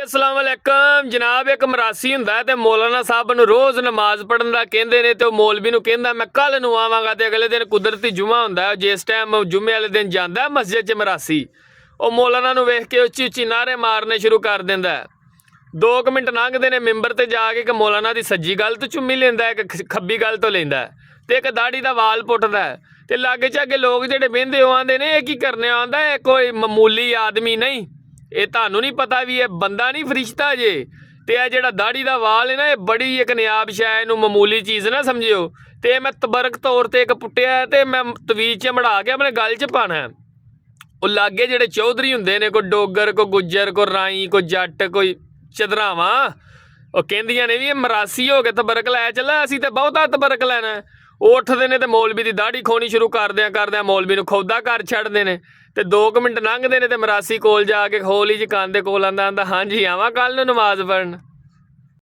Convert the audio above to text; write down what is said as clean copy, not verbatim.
अस्सलाम वालेकुम जनाब। एक मरासी हुंदा ते मौलाना साहब नूं रोज़ नमाज पढ़न दा कहंदे ने ते मौलवी नूं कहंदा मैं कल नूं आवांगा ते अगले दिन कुदरती जुमा हुंदा जिस टाइम जुमे वाले दिन जांदा मस्जिद च मरासी ਉਹ मौलाना नूं वेख के उच्ची उच्ची नारे मारने शुरू कर दिंदा है। 2 मिनट लंघदे ने मिंबर ते जाके कि मौलाना दी सज्जी गल तो चुम्मी लैंदा है कि खब्बी गल तो लैंदा है ते एक दाड़ी दा वाल पुट्टदा है ते लागे चागे लोग जिहड़े बहिंदे ओह आंदे ने की करने आंदा है कोई मामूली आदमी नहीं ये तुहानूं नहीं पता भी ये बंदा नहीं फरिश्ता जे ते यह जिहड़ा दाड़ी दा वाल है ना ये बड़ी एक नियाब शै इहनूं मामूली चीज़ ना समझिओ ते मैं तबरक तौर ते एक पुट्टिया ते मैं तवीज़ च मड़ा के अपने गल च पाना है। ਉਹ ਲਾਗੇ ਜਿਹੜੇ ਚੌਧਰੀ ਹੁੰਦੇ ਨੇ ਕੋਈ ਡੋਗਰ ਕੋਈ ਗੁੱਜਰ ਕੋਈ ਰਾਈ ਕੋਈ ਜੱਟ ਕੋਈ ਚਦਰਾਵਾਂ ਉਹ ਕਹਿੰਦੀਆਂ ਨੇ ਵੀ ਇਹ ਮਰਾਸੀ ਹੋ ਕੇ ਤਬਰਕ ਲੈ ਚੱਲਾ ਅਸੀਂ ਤੇ ਬਹੁਤਾ ਤਬਰਕ ਲੈਣਾ। ਉਹ ਉੱਠਦੇ ਨੇ ਤੇ ਮੌਲਵੀ ਦੀ ਦਾੜੀ ਖੋਣੀ ਸ਼ੁਰੂ ਕਰਦਿਆਂ ਮੌਲਵੀ ਨੂੰ ਖੌਦਾ ਕਰ ਛੱਡਦੇ ਨੇ ਤੇ 2 ਮਿੰਟ ਲੰਘਦੇ ਨੇ ਤੇ ਮਰਾਸੀ ਕੋਲ ਜਾ ਕੇ ਖੋਲ ਹੀ ਕੰਨ ਦੇ ਕੋਲ ਆਂਦਾ ਹਾਂਜੀ ਆਵਾਂ ਕੱਲ ਨੂੰ ਨਮਾਜ਼ ਪੜ੍ਹਨ।